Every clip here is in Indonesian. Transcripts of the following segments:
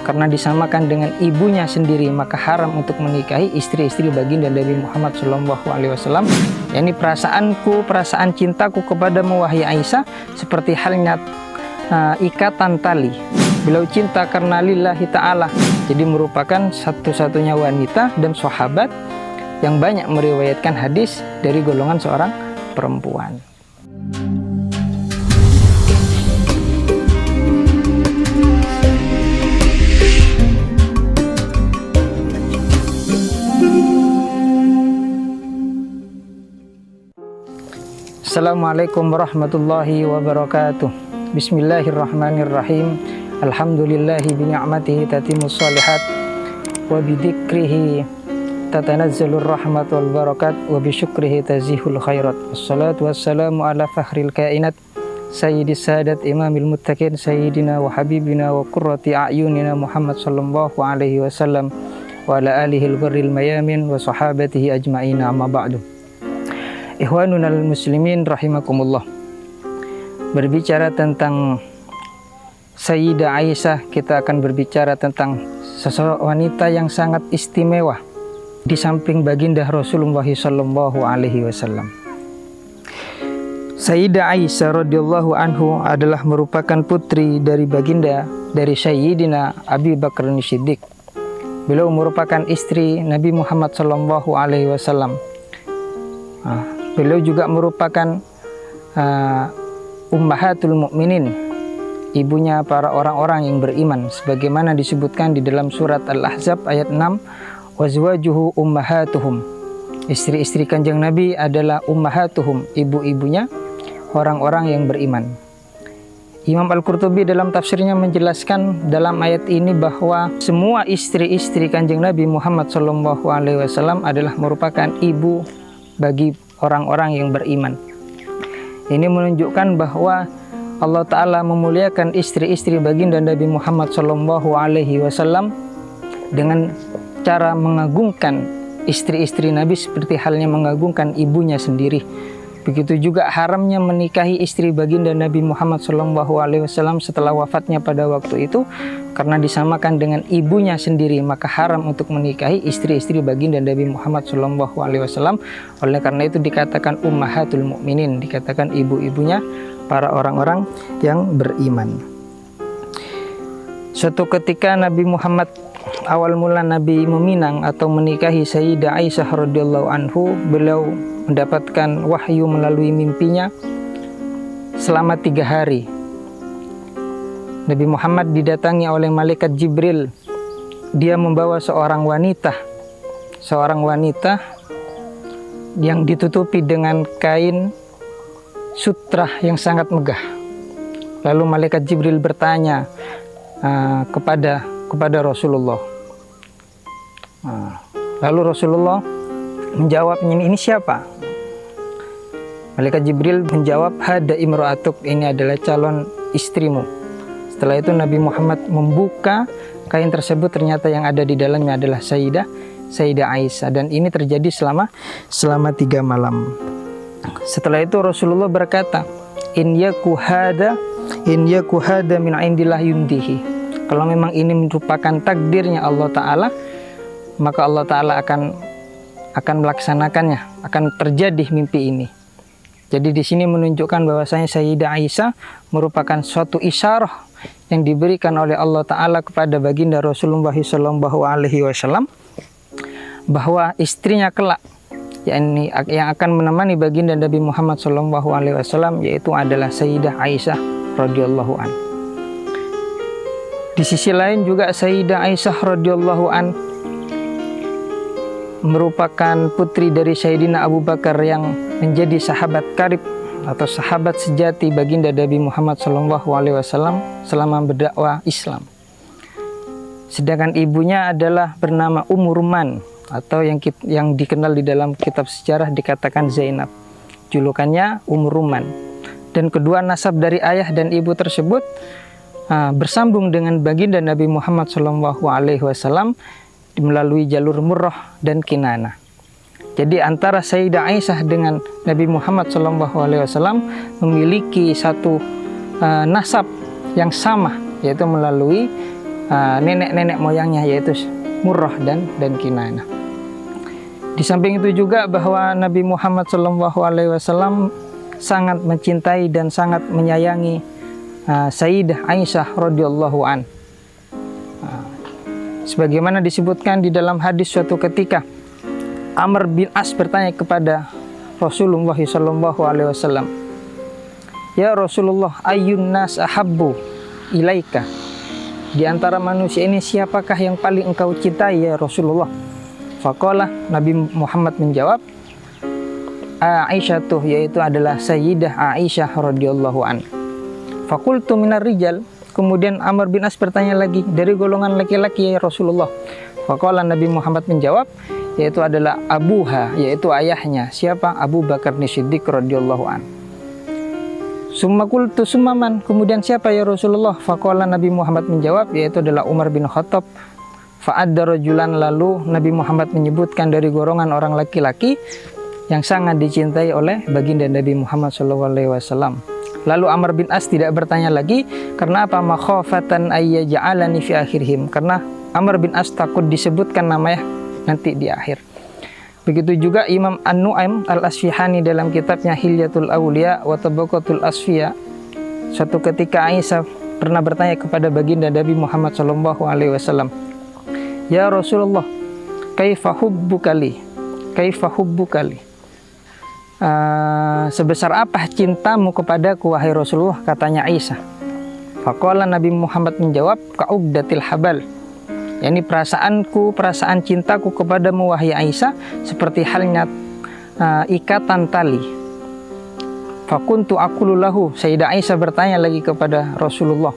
karena disamakan dengan ibunya sendiri, maka haram untuk menikahi istri-istri baginda Nabi Muhammad SAW. Yani perasaan cintaku kepadamu wahai Aisyah seperti halnya ikatan tali. Beliau cinta karena lillahi ta'ala, jadi merupakan satu-satunya wanita dan sahabat yang banyak meriwayatkan hadis dari golongan seorang perempuan. Assalamualaikum warahmatullahi wabarakatuh. Bismillahirrahmanirrahim. Alhamdulillahi bini'matihi tatimmus shalihat wa bidzikrihi tatanazzalur rahmat wal barakat wa bisyukrihi tazihul khairat. Wassalatu wassalamu ala fakhril kainat sayyidis sadat imamil muttaqin sayyidina wa habibina wa qurrati a'yunina Muhammad sallallahu alaihi wasallam wa ala alihi al-gharril mayamin wa sahabatihi ajma'in, amma ba'du. Ikhwanunal muslimin rahimakumullah. Berbicara tentang Sayyidah Aisyah, kita akan berbicara tentang sosok wanita yang sangat istimewa di samping baginda Rasulullah sallallahu alaihi wasallam. Sayyidah Aisyah radhiyallahu anhu adalah merupakan putri dari baginda dari Sayyidina Abi Bakar Siddiq. Beliau merupakan istri Nabi Muhammad sallallahu alaihi wasallam. Beliau juga merupakan ummahatul mukminin, ibunya para orang-orang yang beriman, sebagaimana disebutkan di dalam surat Al-Ahzab ayat 6, wazwajuhu ummahatuhum. Istri-istri Kanjeng Nabi adalah ummahatuhum, ibu-ibunya orang-orang yang beriman. Imam Al-Qurtubi dalam tafsirnya menjelaskan dalam ayat ini bahwa semua istri-istri Kanjeng Nabi Muhammad SAW adalah merupakan ibu bagi orang-orang yang beriman. Ini menunjukkan bahwa Allah Ta'ala memuliakan istri-istri baginda Nabi Muhammad SAW dengan cara mengagungkan istri-istri Nabi seperti halnya mengagungkan ibunya sendiri. Begitu juga haramnya menikahi istri baginda Nabi Muhammad SAW setelah wafatnya pada waktu itu, karena disamakan dengan ibunya sendiri, maka haram untuk menikahi istri-istri baginda Nabi Muhammad SAW. Oleh karena itu dikatakan ummahatul mukminin, dikatakan ibu-ibunya para orang-orang yang beriman. Suatu ketika Nabi Muhammad awal mula Nabi meminang atau menikahi Sayyidah Aisyah radhiyallahu anhu, beliau mendapatkan wahyu melalui mimpinya selama 3 hari. Nabi Muhammad didatangi oleh malaikat Jibril. Dia membawa seorang wanita yang ditutupi dengan kain sutrah yang sangat megah. Lalu malaikat Jibril bertanya kepada Rasulullah. Lalu Rasulullah menjawabnya, ini siapa? Malaikat Jibril menjawab, hada imra'atuk, ini adalah calon istrimu. Setelah itu Nabi Muhammad membuka kain tersebut, ternyata yang ada di dalamnya adalah Sayyidah Aisyah, dan ini terjadi selama 3 malam. Setelah itu Rasulullah berkata, in yaku hada min indillah yundihi. Kalau memang ini merupakan takdirnya Allah Ta'ala, maka Allah Ta'ala akan melaksanakannya, akan terjadi mimpi ini. Jadi di sini menunjukkan bahwasanya Sayyidah Aisyah merupakan suatu isyarah yang diberikan oleh Allah Ta'ala kepada baginda Rasulullah SAW bahwa istrinya kelak yang akan menemani baginda Nabi Muhammad SAW yaitu adalah Sayyidah Aisyah radhiyallahu an. Di sisi lain juga Sayyidah Aisyah radhiyallahu an merupakan putri dari Sayyidina Abu Bakar yang menjadi sahabat karib atau sahabat sejati baginda Nabi Muhammad SAW selama berdakwah Islam. Sedangkan ibunya adalah bernama Ummu Ruman, atau yang dikenal di dalam kitab sejarah dikatakan Zainab. Julukannya Ummu Ruman. Dan kedua nasab dari ayah dan ibu tersebut bersambung dengan baginda Nabi Muhammad SAW melalui jalur Murrah dan Kinanah. Jadi antara Sayyidah Aisyah dengan Nabi Muhammad SAW memiliki satu nasab yang sama, yaitu melalui nenek-nenek moyangnya, yaitu Murrah dan Kinanah. Di samping itu juga bahwa Nabi Muhammad SAW sangat mencintai dan sangat menyayangi Sayyidah Aisyah radhiyallahu an. Sebagaimana disebutkan di dalam hadis, suatu ketika Amr bin As bertanya kepada Rasulullah SAW, "Ya Rasulullah, ayyun nas ahabbu ilaika?" Di antara manusia ini siapakah yang paling engkau cintai ya Rasulullah? Faqala, Nabi Muhammad menjawab, Aisyah tuh, yaitu adalah Sayyidah Aisyah radhiyallahu an. Faqultu minar rijal. Kemudian Amr bin As bertanya lagi, dari golongan laki-laki ya Rasulullah? Faqala, Nabi Muhammad menjawab, yaitu adalah abuha, yaitu ayahnya. Siapa? Abu Bakar Siddiq radhiyallahu an. Summa qultu summa man. Kemudian siapa ya Rasulullah? Faqala, Nabi Muhammad menjawab, yaitu adalah Umar bin Khattab. Fa'adda rajulan, lalu Nabi Muhammad menyebutkan dari golongan orang laki-laki yang sangat dicintai oleh baginda Nabi Muhammad SAW. Lalu Amr bin As tidak bertanya lagi, karena apa? Makhafatan ayyaja'alani fi akhirihim, karena Amr bin As takut disebutkan namanya nanti di akhir. Begitu juga Imam An-Nu'aim Al-Asfihani dalam kitabnya Hilyatul Awliya wa Tabaqatul Asfiya. Suatu ketika Aisyah pernah bertanya kepada baginda Nabi Muhammad SAW, "Ya Rasulullah, kaifa hubbukali? Kaifa hubbukali?" Sebesar apa cintamu kepadaku wahai Rasulullah, katanya Aisyah. Faqala, Nabi Muhammad menjawab, ka'ugdatil habal, yakni perasaan cintaku kepadamu wahai Aisyah seperti halnya ikatan tali. Fakuntu aqulu lahu, Sayyidah Aisyah bertanya lagi kepada Rasulullah,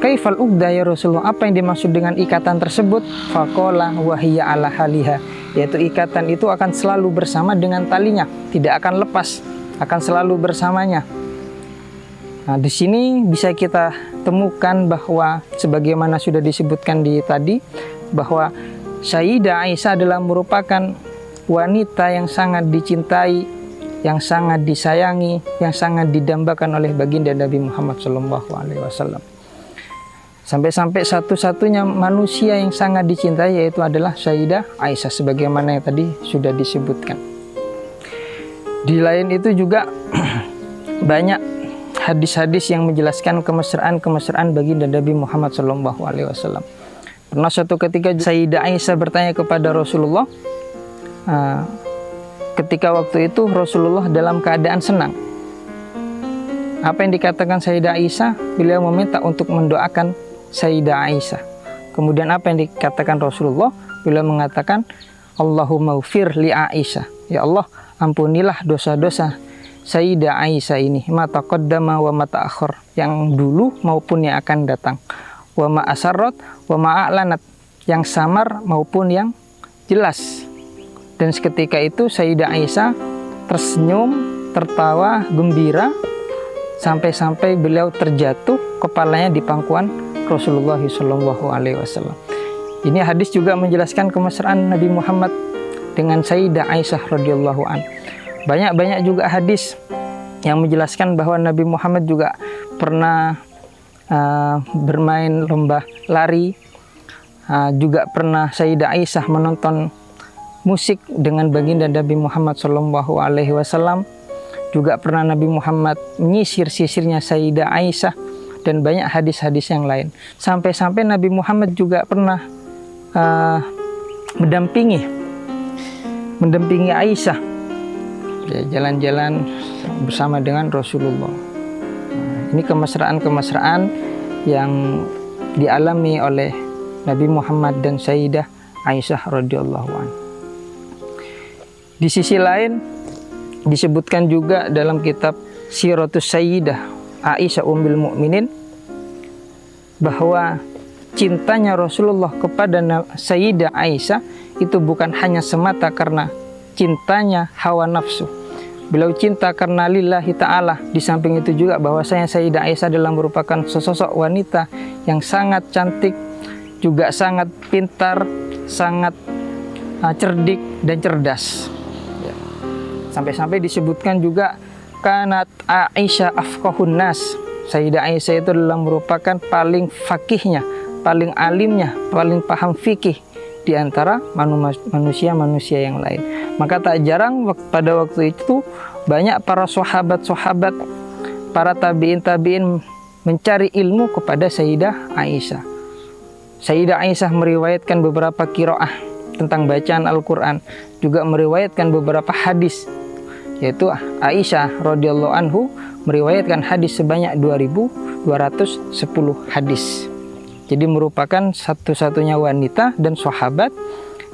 kaifal ugda ya Rasulullah, apa yang dimaksud dengan ikatan tersebut? Faqala wahiya ala haliha, yaitu ikatan itu akan selalu bersama dengan talinya, tidak akan lepas, akan selalu bersamanya. Nah, di sini bisa kita temukan bahwa sebagaimana sudah disebutkan di tadi, bahwa Sayyidah Aisyah adalah merupakan wanita yang sangat dicintai, yang sangat disayangi, yang sangat didambakan oleh baginda Nabi Muhammad SAW. Sampai-sampai satu-satunya manusia yang sangat dicintai yaitu adalah Sayyidah Aisyah, sebagaimana yang tadi sudah disebutkan. Di lain itu juga banyak hadis-hadis yang menjelaskan kemesraan baginda Nabi Muhammad SAW. Pernah suatu ketika Sayyidah Aisyah bertanya kepada Rasulullah, ketika waktu itu Rasulullah dalam keadaan senang. Apa yang dikatakan Sayyidah Aisyah? Beliau meminta untuk mendoakan Sayyidah Aisyah. Kemudian apa yang dikatakan Rasulullah? Beliau mengatakan, Allahumma ufir li Aisyah, ya Allah ampunilah dosa-dosa Sayyidah Aisyah ini, ma taqaddama wa ma ta'akhir, yang dulu maupun yang akan datang, wa ma asarrat wa ma a'lanat, yang samar maupun yang jelas. Dan seketika itu Sayyidah Aisyah tersenyum, tertawa, gembira, sampai-sampai beliau terjatuh kepalanya di pangkuan Rasulullah SAW. Ini hadis juga menjelaskan kemesraan Nabi Muhammad dengan Sayyidah Aisyah radhiyallahu an. Banyak juga hadis yang menjelaskan bahwa Nabi Muhammad juga pernah bermain lomba lari, juga pernah Sayyidah Aisyah menonton musik dengan baginda Nabi Muhammad SAW. Juga pernah Nabi Muhammad menyisir sisirnya Sayyidah Aisyah, dan banyak hadis-hadis yang lain. Sampai-sampai Nabi Muhammad juga pernah mendampingi Aisyah, jalan-jalan bersama dengan Rasulullah. Ini kemesraan-kemesraan yang dialami oleh Nabi Muhammad dan Sayyidah Aisyah radhiyallahu anha. Di sisi lain disebutkan juga dalam kitab Siratus Sayyidah Aisyah Ummul Mukminin bahwa cintanya Rasulullah kepada Sayyidah Aisyah itu bukan hanya semata karena cintanya hawa nafsu. Beliau cinta karena lillahi ta'ala. Di samping itu juga bahwasanya Sayyidah Aisyah adalah merupakan sosok wanita yang sangat cantik, juga sangat pintar, sangat cerdik dan cerdas. Sampai-sampai disebutkan juga kanat Aisyah afqahun nas, Sayyidah Aisyah itu adalah merupakan paling fakihnya, paling alimnya, paling paham fikih di antara manusia-manusia yang lain. Maka tak jarang pada waktu itu banyak para sahabat-sahabat, para tabi'in mencari ilmu kepada Sayyidah Aisyah. Sayyidah Aisyah meriwayatkan beberapa qiraah tentang bacaan Al-Quran, juga meriwayatkan beberapa hadis, yaitu Aisyah radhiyallahu anhu meriwayatkan hadis sebanyak 2210 hadis. Jadi merupakan satu-satunya wanita dan sahabat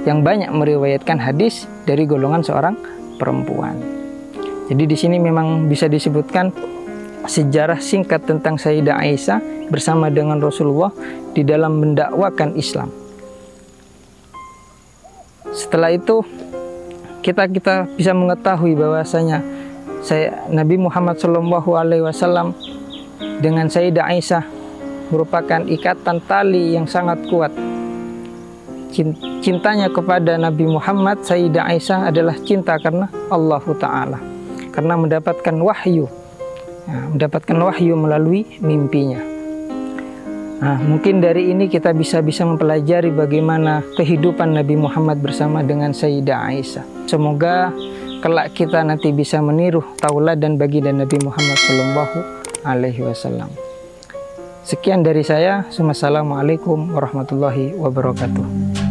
yang banyak meriwayatkan hadis dari golongan seorang perempuan. Jadi di sini memang bisa disebutkan sejarah singkat tentang Sayyidah Aisyah bersama dengan Rasulullah di dalam mendakwakan Islam. Setelah itu kita bisa mengetahui bahwasanya Nabi Muhammad SAW dengan Sayyidah Aisyah merupakan ikatan tali yang sangat kuat. Cintanya kepada Nabi Muhammad, Sayyidah Aisyah adalah cinta karena Allah Ta'ala, karena mendapatkan wahyu melalui mimpinya. Nah, mungkin dari ini kita bisa mempelajari bagaimana kehidupan Nabi Muhammad bersama dengan Sayyidah Aisyah. Semoga kelak kita nanti bisa meniru tauladan baginda Nabi Muhammad SAW. Sekian dari saya. Wassalamualaikum warahmatullahi wabarakatuh.